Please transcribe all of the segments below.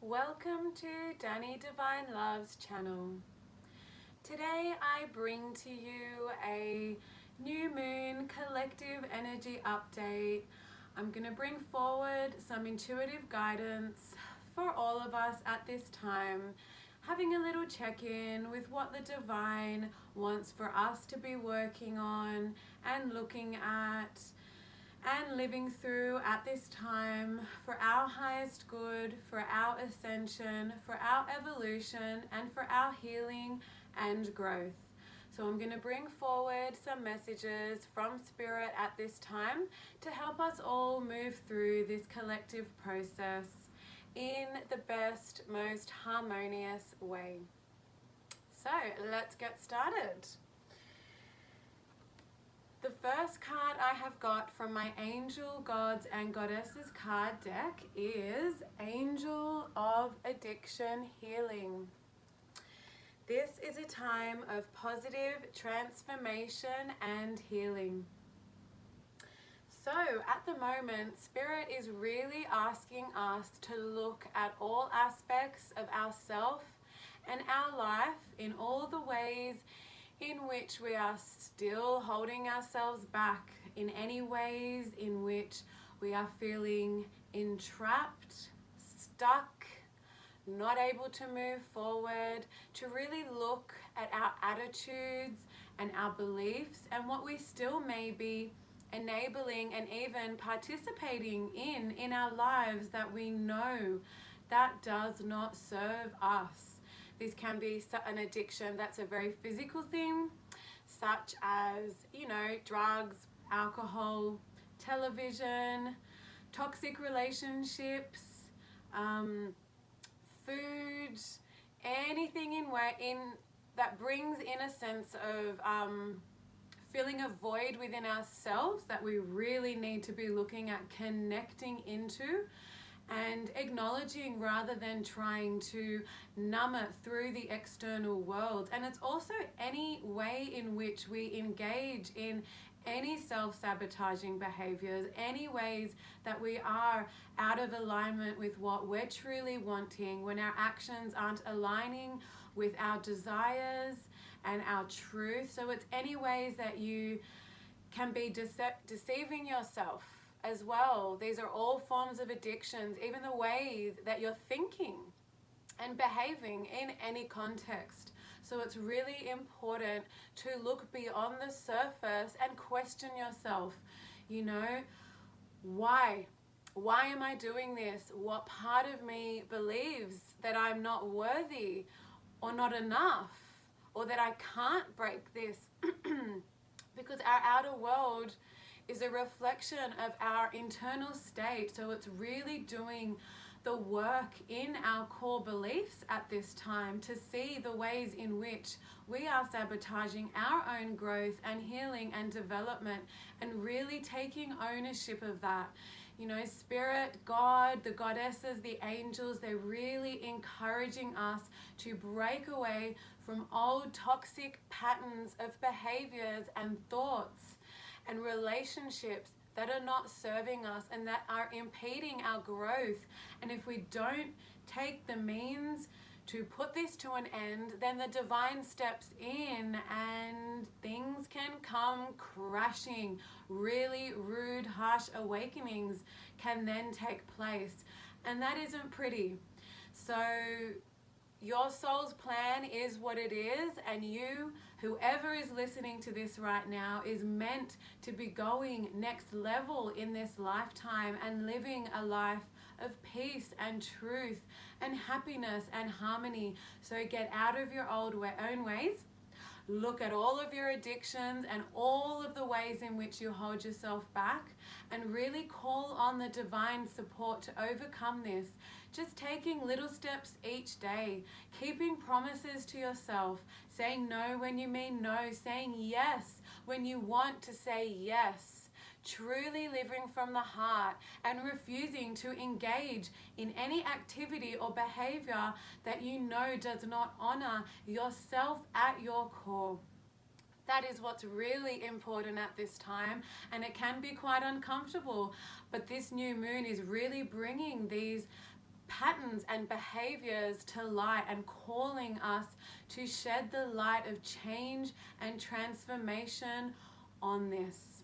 Welcome to Danny Divine Love's channel. Today I bring to you a new moon collective energy update. I'm going to bring forward some intuitive guidance for all of us at this time, having a little check-in with what the divine wants for us to be working on and looking at and living through at this time for our highest good, for our ascension, for our evolution, and for our healing and growth. So I'm going to bring forward some messages from Spirit at this time to help us all move through this collective process in the best, most harmonious way. So let's get started. The first card I have got from my Angel, Gods and Goddesses card deck is Angel of Addiction Healing. This is a time of positive transformation and healing. So at the moment, Spirit is really asking us to look at all aspects of ourself and our life in all the ways in which we are still holding ourselves back, in any ways in which we are feeling entrapped, stuck, not able to move forward, to really look at our attitudes and our beliefs and what we still may be enabling and even participating in our lives that we know that does not serve us. This can be an addiction that's a very physical thing, such as, drugs, alcohol, television, toxic relationships, food, anything that brings in a sense of filling a void within ourselves that we really need to be looking at connecting into and acknowledging rather than trying to numb it through the external world. And it's also any way in which we engage in any self-sabotaging behaviors, any ways that we are out of alignment with what we're truly wanting, when our actions aren't aligning with our desires and our truth. So it's any ways that you can be deceiving yourself as well. These are all forms of addictions, even the way that you're thinking and behaving in any context. So it's really important to look beyond the surface and question yourself, why? Why am I doing this? What part of me believes that I'm not worthy or not enough, or that I can't break this? Because our outer world is a reflection of our internal state. So it's really doing the work in our core beliefs at this time to see the ways in which we are sabotaging our own growth and healing and development, and really taking ownership of that. Spirit, God, the goddesses, the angels, they're really encouraging us to break away from old toxic patterns of behaviors and thoughts and relationships that are not serving us and that are impeding our growth. And if we don't take the means to put this to an end, then the divine steps in and things can come crashing. Really rude, harsh awakenings can then take place, and that isn't pretty. So your soul's plan is what it is, and you, whoever is listening to this right now, is meant to be going next level in this lifetime and living a life of peace and truth and happiness and harmony. So get out of your own ways. Look at all of your addictions and all of the ways in which you hold yourself back, and really call on the divine support to overcome this. Just taking little steps each day, keeping promises to yourself, saying no when you mean no, saying yes when you want to say yes, truly living from the heart and refusing to engage in any activity or behavior that you know does not honor yourself at your core. That is what's really important at this time, and it can be quite uncomfortable, but this new moon is really bringing these patterns and behaviors to light and calling us to shed the light of change and transformation on this.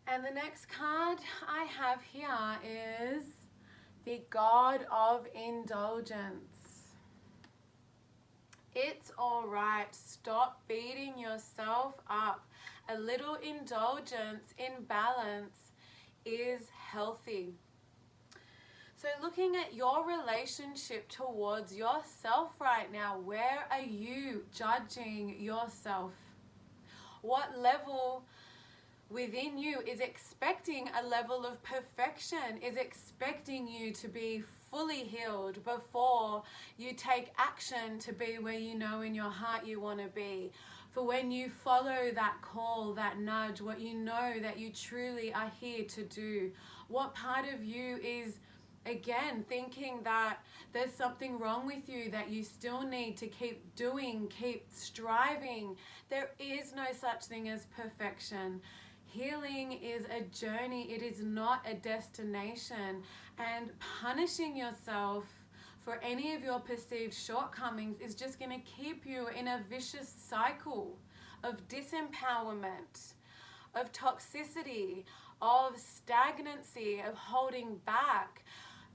And the next card I have here is the God of Indulgence. It's all right. Stop beating yourself up. A little indulgence in balance is healthy. So looking at your relationship towards yourself right now, where are you judging yourself? What level within you is expecting a level of perfection, is expecting you to be fully healed before you take action to be where you know in your heart you want to be? For when you follow that call, that nudge, what you know that you truly are here to do, what part of you is again thinking that there's something wrong with you that you still need to keep doing, keep striving? There is no such thing as perfection. Healing is a journey, it is not a destination. And punishing yourself for any of your perceived shortcomings is just going to keep you in a vicious cycle of disempowerment, of toxicity, of stagnancy, of holding back.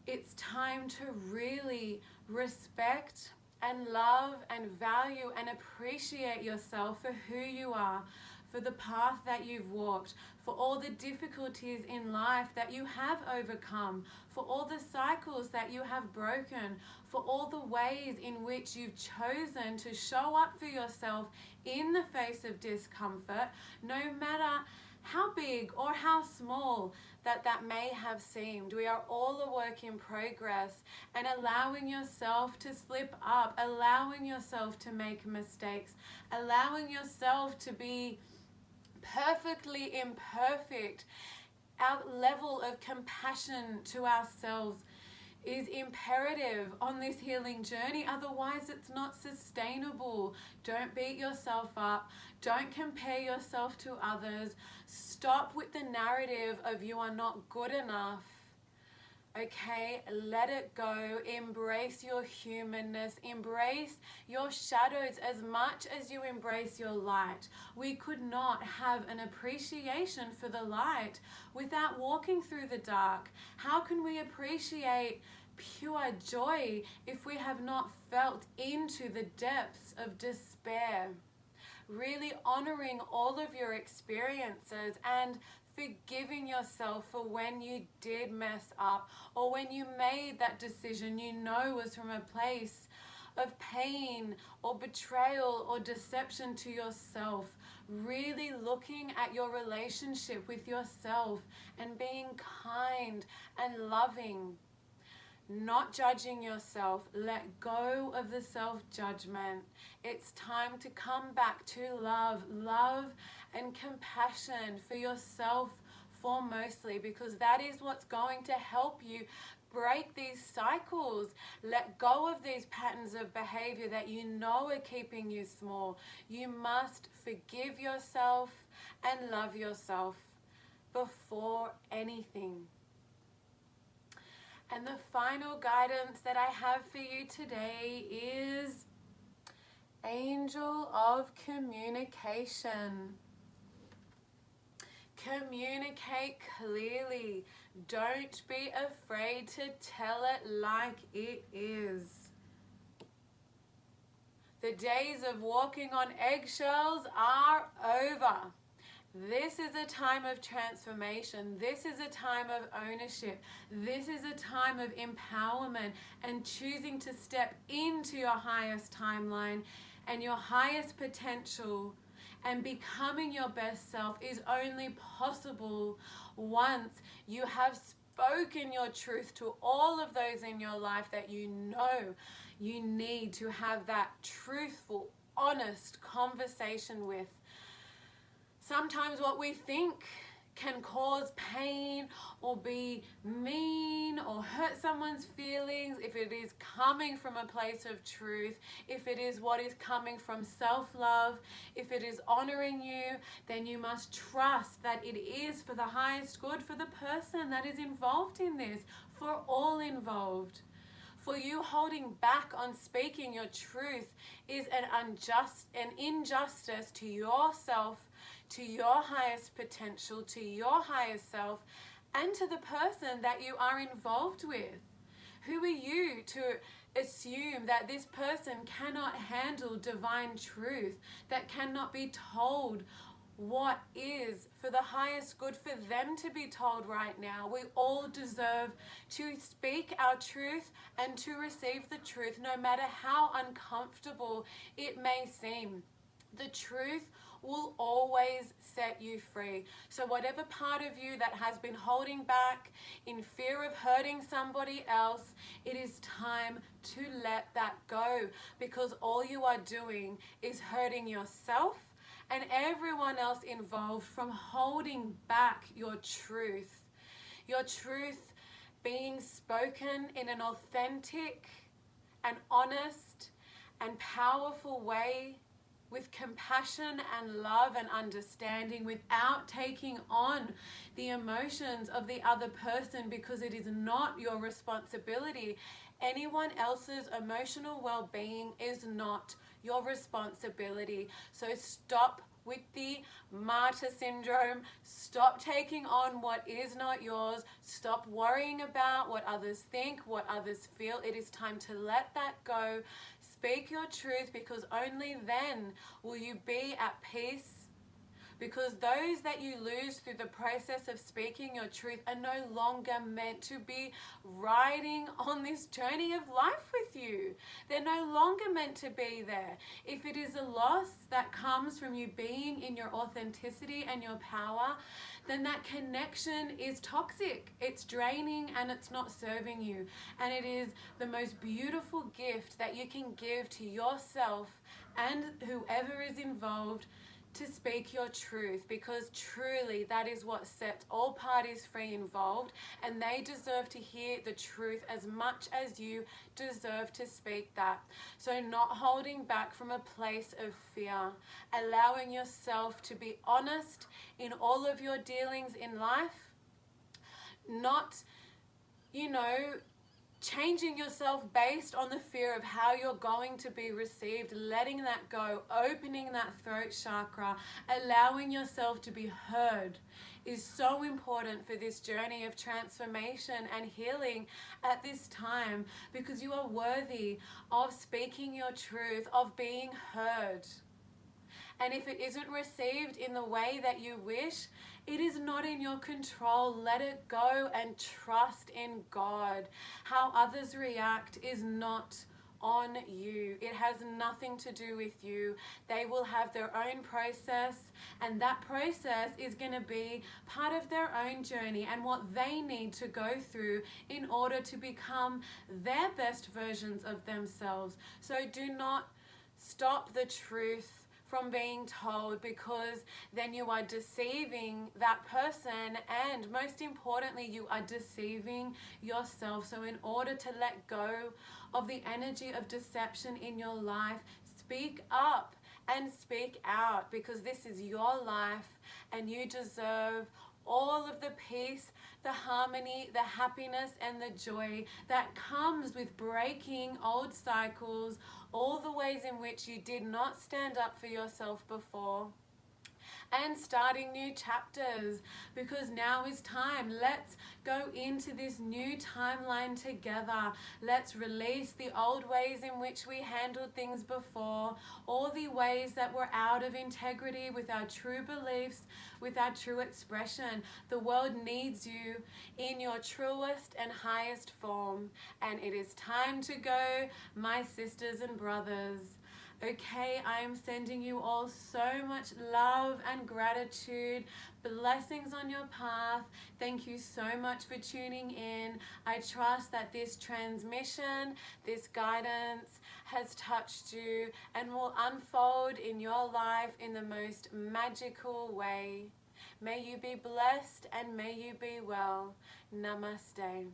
It's time to really respect and love and value and appreciate yourself for who you are, for the path that you've walked, for all the difficulties in life that you have overcome, for all the cycles that you have broken, for all the ways in which you've chosen to show up for yourself in the face of discomfort, no matter how big or how small that may have seemed. We are all a work in progress, and allowing yourself to slip up, allowing yourself to make mistakes, allowing yourself to be perfectly imperfect. Our level of compassion to ourselves is imperative on this healing journey. Otherwise, it's not sustainable. Don't beat yourself up. Don't compare yourself to others. Stop with the narrative of you are not good enough. Okay, let it go. Embrace your humanness. Embrace your shadows as much as you embrace your light. We could not have an appreciation for the light without walking through the dark. How can we appreciate pure joy if we have not felt into the depths of despair? Really honoring all of your experiences and forgiving yourself for when you did mess up, or when you made that decision you know was from a place of pain or betrayal or deception to yourself. Really looking at your relationship with yourself and being kind and loving. Not judging yourself. Let go of the self-judgment. It's time to come back to love and compassion for yourself foremostly, because that is what's going to help you break these cycles. Let go of these patterns of behavior that you know are keeping you small. You must forgive yourself and love yourself before anything. And the final guidance that I have for you today is Angel of Communication. Communicate clearly. Don't be afraid to tell it like it is. The days of walking on eggshells are over. This is a time of transformation. This is a time of ownership. This is a time of empowerment and choosing to step into your highest timeline and your highest potential, and becoming your best self is only possible once you have spoken your truth to all of those in your life that you know you need to have that truthful, honest conversation with. Sometimes what we think can cause pain or be mean or or hurt someone's feelings, if it is coming from a place of truth, if it is what is coming from self-love, if it is honoring you, then you must trust that it is for the highest good for the person that is involved in this, for all involved. For you holding back on speaking your truth is an injustice to yourself, to your highest potential, to your highest self, and to the person that you are involved with. Who are you to assume that this person cannot handle divine truth, that cannot be told what is for the highest good for them to be told right now? We all deserve to speak our truth and to receive the truth, no matter how uncomfortable it may seem. The truth will always set you free. So whatever part of you that has been holding back in fear of hurting somebody else, it is time to let that go, because all you are doing is hurting yourself and everyone else involved from holding back your truth. Your truth being spoken in an authentic and honest and powerful way, with compassion and love and understanding, without taking on the emotions of the other person, because it is not your responsibility. Anyone else's emotional well-being is not your responsibility. So stop with the martyr syndrome. Stop taking on what is not yours. Stop worrying about what others think, what others feel. It is time to let that go. Speak your truth, because only then will you be at peace. Because those that you lose through the process of speaking your truth are no longer meant to be riding on this journey of life with you. They're no longer meant to be there. If it is a loss that comes from you being in your authenticity and your power, then that connection is toxic. It's draining and it's not serving you. And it is the most beautiful gift that you can give to yourself and whoever is involved, to speak your truth, because truly that is what sets all parties free involved, and they deserve to hear the truth as much as you deserve to speak that. So not holding back from a place of fear, allowing yourself to be honest in all of your dealings in life, not, changing yourself based on the fear of how you're going to be received, letting that go, opening that throat chakra, allowing yourself to be heard is so important for this journey of transformation and healing at this time, because you are worthy of speaking your truth, of being heard. And if it isn't received in the way that you wish, it is not in your control. Let it go and trust in God. How others react is not on you. It has nothing to do with you. They will have their own process, and that process is going to be part of their own journey and what they need to go through in order to become their best versions of themselves. So do not stop the truth from being told, because then you are deceiving that person, and most importantly, you are deceiving yourself. So in order to let go of the energy of deception in your life, speak up and speak out, because this is your life and you deserve all of the peace, the harmony, the happiness, and the joy that comes with breaking old cycles, all the ways in which you did not stand up for yourself before, and starting new chapters, because now is time. Let's go into this new timeline together. Let's release the old ways in which we handled things before, all the ways that were out of integrity with our true beliefs, with our true expression. The world needs you in your truest and highest form, and it is time to go, my sisters and brothers. Okay, I am sending you all so much love and gratitude. Blessings on your path. Thank you so much for tuning in. I trust that this transmission, this guidance has touched you and will unfold in your life in the most magical way. May you be blessed and may you be well. Namaste.